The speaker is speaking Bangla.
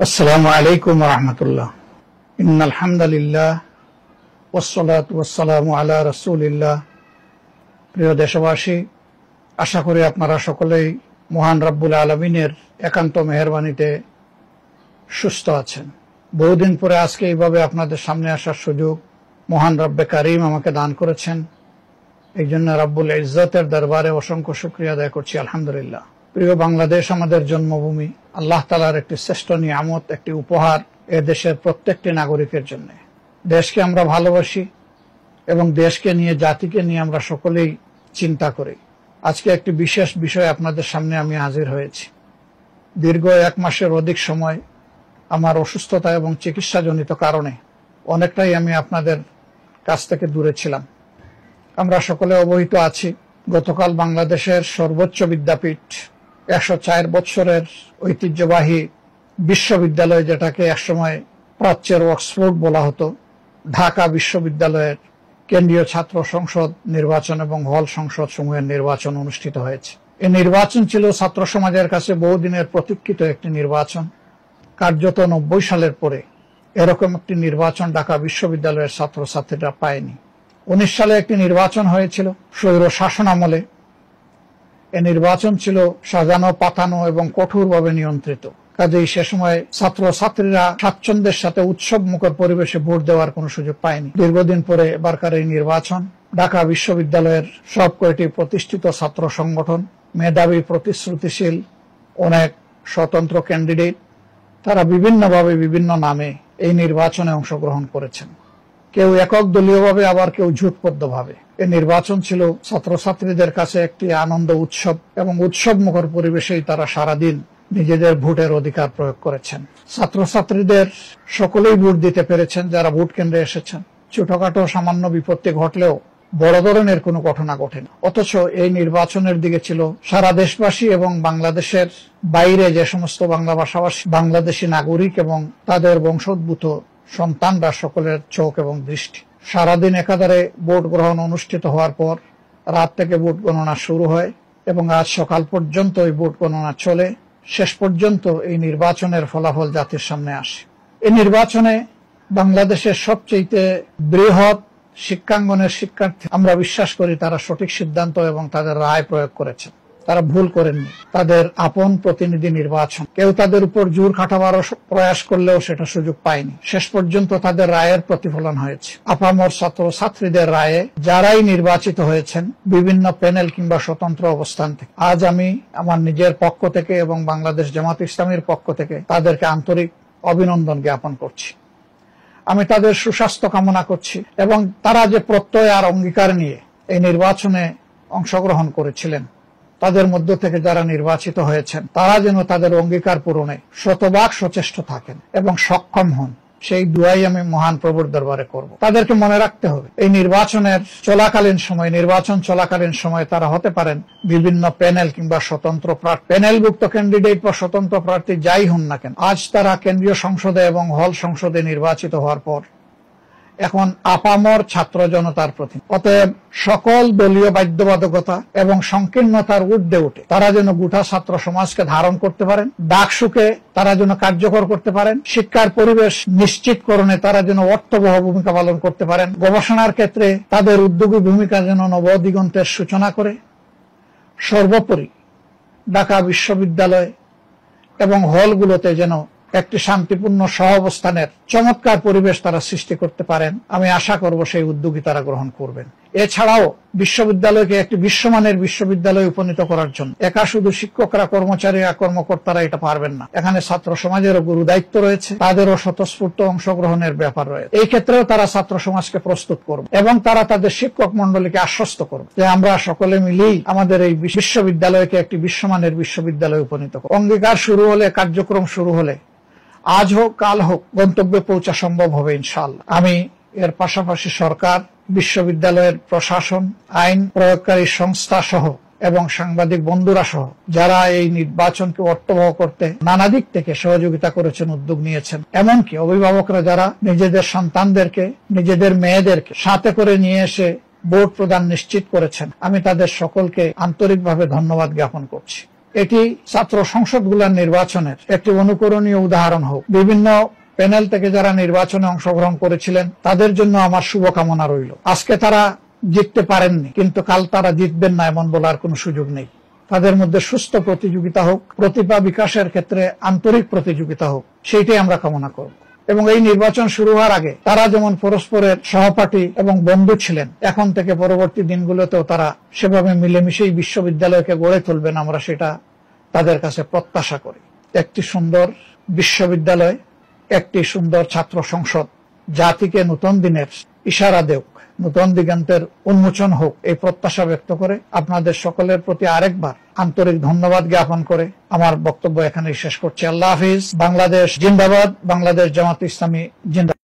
আসসালামু আলাইকুম ওয়া রাহমাতুল্লাহ। ইন্নাল হামদালিল্লাহ ওয়াসসালাতু ওয়াসসালামু আলা রাসূলিল্লাহ। প্রিয় দেশবাসী, আশা করি আপনারা সকলেই মহান রব্বুল আলামিনের একান্ত মেহেরবানিতে সুস্থ আছেন। বহুদিন পরে আজকে এইভাবে আপনাদের সামনে আসার সুযোগ মহান রব্বে কারীম আমাকে দান করেছেন। এই জন্য রব্বুল ইজ্জতের দরবারে অসংখ্য শুকরিয়া আদায় করছি, আলহামদুলিল্লাহ। প্রিয় বাংলাদেশ আমাদের জন্মভূমি, আল্লাহ তাআলার একটি শ্রেষ্ঠ নিয়ামত, একটি উপহার এ দেশের প্রত্যেকটি নাগরিকের জন্য। দেশকে আমরা ভালোবাসি এবং দেশকে নিয়ে, জাতিকে নিয়ে আমরা সকলেই চিন্তা করি। আজকে একটি বিশেষ বিষয় আপনাদের সামনে আমি হাজির হয়েছি। দীর্ঘ 1 মাসের অধিক সময় আমার অসুস্থতা এবং চিকিৎসাজনিত কারণে অনেকটাই আমি আপনাদের কাছ থেকে দূরে ছিলাম। আমরা সকলে অবহিত আছি, গতকাল বাংলাদেশের সর্বোচ্চ বিদ্যাপীঠ, 104 বছরের ঐতিহ্যবাহী বিশ্ববিদ্যালয়, যেটাকে একসময় প্রাচ্যের অক্সফোর্ড বলা হতো, ঢাকা বিশ্ববিদ্যালয়ের কেন্দ্রীয় ছাত্র সংসদ নির্বাচন এবং হল সংসদ সমূহের নির্বাচন অনুষ্ঠিত হয়েছে। এই নির্বাচন ছিল ছাত্র সমাজের কাছে বহুদিনের প্রতীক্ষিত একটি নির্বাচন। কার্যত 90 সালের পরে এরকম একটি নির্বাচন ঢাকা বিশ্ববিদ্যালয়ের ছাত্রছাত্রীরা পায়নি। 19 সালে একটি নির্বাচন হয়েছিল স্বৈর শাসন আমলে। এই নির্বাচন ছিল সাজানো, পাতানো এবং কঠোরভাবে নিয়ন্ত্রিত। কাজেই সে সময় ছাত্রছাত্রীরা স্বাচ্ছন্দ্যের সাথে উৎসব মুখর পরিবেশে ভোট দেওয়ার কোনো সুযোগ পায়নি। দীর্ঘদিন পরে এবারকার এই নির্বাচন, ঢাকা বিশ্ববিদ্যালয়ের সব কয়টি প্রতিষ্ঠিত ছাত্র সংগঠন, মেধাবী, প্রতিশ্রুতিশীল অনেক স্বতন্ত্র ক্যান্ডিডেট, তারা বিভিন্নভাবে বিভিন্ন নামে এই নির্বাচনে অংশগ্রহণ করেছেন। কেউ একক দলীয়ভাবে, আবার কেউ জোটবদ্ধভাবে। এই নির্বাচন ছিল ছাত্রছাত্রীদের কাছে একটি আনন্দ উৎসব এবং উৎসব মুখর পরিবেশেই তারা সারাদিন নিজেদের ভোটের অধিকার প্রয়োগ করেছেন। ছাত্রছাত্রীদের সকলেই ভোট দিতে পেরেছেন যারা ভোট কেন্দ্রে এসেছেন। ছোটখাটো সামান্য বিপত্তি ঘটলেও বড় ধরনের কোনো ঘটনা ঘটেনি। অথচ এই নির্বাচনের দিকে ছিল সারা দেশবাসী এবং বাংলাদেশের বাইরে যে সমস্ত বাংলা ভাষাভাষী বাংলাদেশী নাগরিক এবং তাদের বংশোদ্ভূত সন্তানরা, সকলের চোখ এবং দৃষ্টি। সারাদিন একাধারে ভোট গ্রহণ অনুষ্ঠিত হওয়ার পর রাত থেকে ভোট গণনা শুরু হয় এবং আজ সকাল পর্যন্ত এই ভোট গণনা চলে। শেষ পর্যন্ত এই নির্বাচনের ফলাফল জাতির সামনে আসে। এই নির্বাচনে বাংলাদেশের সবচেয়ে বৃহৎ শিক্ষাঙ্গনের শিক্ষার্থী, আমরা বিশ্বাস করি তারা সঠিক সিদ্ধান্ত এবং তাদের রায় প্রয়োগ করেছেন। তারা ভুল করেননি। তাদের আপন প্রতিনিধি নির্বাচন, কেউ তাদের উপর জোর খাটাবার প্রয়াস করলেও সেটা সুযোগ পায়নি। শেষ পর্যন্ত তাদের রায়ের প্রতিফলন হয়েছে। আপামর ছাত্র ছাত্রীদের রায়ে যারাই নির্বাচিত হয়েছেন বিভিন্ন প্যানেল কিংবা স্বতন্ত্র অবস্থান থেকে, আজ আমি আমার নিজের পক্ষ থেকে এবং বাংলাদেশ জামাত ইসলামীর পক্ষ থেকে তাদেরকে আন্তরিক অভিনন্দন জ্ঞাপন করছি। আমি তাদের সুস্বাস্থ্য কামনা করছি এবং তারা যে প্রত্যয় আর অঙ্গীকার নিয়ে এই নির্বাচনে অংশগ্রহণ করেছিলেন, তাদের মধ্য থেকে যারা নির্বাচিত হয়েছেন তারা যেন তাদের অঙ্গীকার পূরণে শতভাগ সচেষ্ট থাকেন এবং সক্ষম হন, সেই দুয়াই আমি মহান প্রভুর দরবারে করব। তাদেরকে মনে রাখতে হবে, এই নির্বাচন চলাকালীন সময় তারা হতে পারেন বিভিন্ন প্যানেল কিংবা স্বতন্ত্র প্রার্থী, প্যানেলভুক্ত ক্যান্ডিডেট বা স্বতন্ত্র প্রার্থী যাই হন না কেন, আজ তারা কেন্দ্রীয় সংসদে এবং হল সংসদে নির্বাচিত হওয়ার পর এখন আপামর ছাত্র জনতার প্রতি। অতএব সকল দলীয় বাধ্যবাধকতা এবং সংকীর্ণতার ঊর্ধ্বে উঠে তারা যেন গোটা ছাত্র সমাজকে ধারণ করতে পারেন, ডাকসুকে তারা যেন কার্যকর করতে পারেন, শিক্ষার পরিবেশ নিশ্চিতকরণে তারা যেন অর্থবহ ভূমিকা পালন করতে পারেন, গবেষণার ক্ষেত্রে তাদের উদ্যোগী ভূমিকা যেন নবদিগন্তের সূচনা করে, সর্বোপরি ঢাকা বিশ্ববিদ্যালয় এবং হলগুলোতে যেন একটি শান্তিপূর্ণ সহাবস্থানের চমৎকার পরিবেশ তারা সৃষ্টি করতে পারেন। আমি আশা করব সেই উদ্যোগী তারা গ্রহণ করবেন। এছাড়াও বিশ্ববিদ্যালয়কে একটি বিশ্বমানের বিশ্ববিদ্যালয়ে উপনীত করার জন্য একা শুধু শিক্ষকরা, কর্মচারীরা, কর্মকর্তারা এটা পারবেন না। এখানে ছাত্র সমাজেরও গুরু দায়িত্ব রয়েছে, তাদেরও স্বতঃস্ফূর্ত অংশগ্রহণের ব্যাপার রয়েছে। এই ক্ষেত্রেও তারা ছাত্র সমাজকে প্রস্তুত করবে এবং তারা তাদের শিক্ষক মন্ডলীকে আশ্বস্ত করবে যে আমরা সকলে মিলেই আমাদের এই বিশ্ববিদ্যালয়কে একটি বিশ্বমানের বিশ্ববিদ্যালয়ে উপনীত করব। অঙ্গীকার শুরু হলে, কার্যক্রম শুরু হলে, আজ হোক কাল হোক, গন্তব্যে পৌঁছা সম্ভব হবে ইনশাআল্লাহ। আমি এর পাশাপাশি সরকার, বিশ্ববিদ্যালয়ের প্রশাসন, আইন প্রয়োগকারী সংস্থা সহ এবং সাংবাদিক বন্ধুরা সহ যারা এই নির্বাচনকে অর্থবহ করতে নানা দিক থেকে সহযোগিতা করেছেন, উদ্যোগ নিয়েছেন, এমনকি অভিভাবকরা যারা নিজেদের সন্তানদেরকে, নিজেদের মেয়েদেরকে সাথে করে নিয়ে এসে ভোট প্রদান নিশ্চিত করেছেন, আমি তাদের সকলকে আন্তরিকভাবে ধন্যবাদ জ্ঞাপন করছি। এটি ছাত্র সংসদগুলোর নির্বাচনের একটি অনুকরণীয় উদাহরণ হোক। বিভিন্ন প্যানেল থেকে যারা নির্বাচনে অংশগ্রহণ করেছিলেন তাদের জন্য আমার শুভকামনা রইল। আজকে তারা জিততে পারেননি, কিন্তু কাল তারা জিতবেন না এমন বলার কোনো সুযোগ নেই। তাদের মধ্যে সুস্থ প্রতিযোগিতা হোক, প্রতিভা বিকাশের ক্ষেত্রে আন্তরিক প্রতিযোগিতা হোক, সেইটাই আমরা কামনা করব। এবং এই নির্বাচন শুরু হওয়ার আগে তারা যেমন পরস্পরের সহপাঠী এবং বন্ধু ছিলেন, এখন থেকে পরবর্তী দিনগুলোতেও তারা সেভাবে মিলেমিশেই বিশ্ববিদ্যালয়কে গড়ে তুলবেন, আমরা সেটা তাদের কাছে প্রত্যাশা করি। একটি সুন্দর বিশ্ববিদ্যালয়, একটি সুন্দর ছাত্র সংসদ জাতিকে নতুন দিনের ইশারা দেওক, নতুন দিগন্তের উন্মোচন হোক, এই প্রত্যাশা ব্যক্ত করে আপনাদের সকলের প্রতি আরেকবার আন্তরিক ধন্যবাদ জ্ঞাপন করে আমার বক্তব্য এখানেই শেষ করছি। আল্লাহ হাফিজ। বাংলাদেশ জিন্দাবাদ। বাংলাদেশ জামাত ইসলামী জিন্দাবাদ।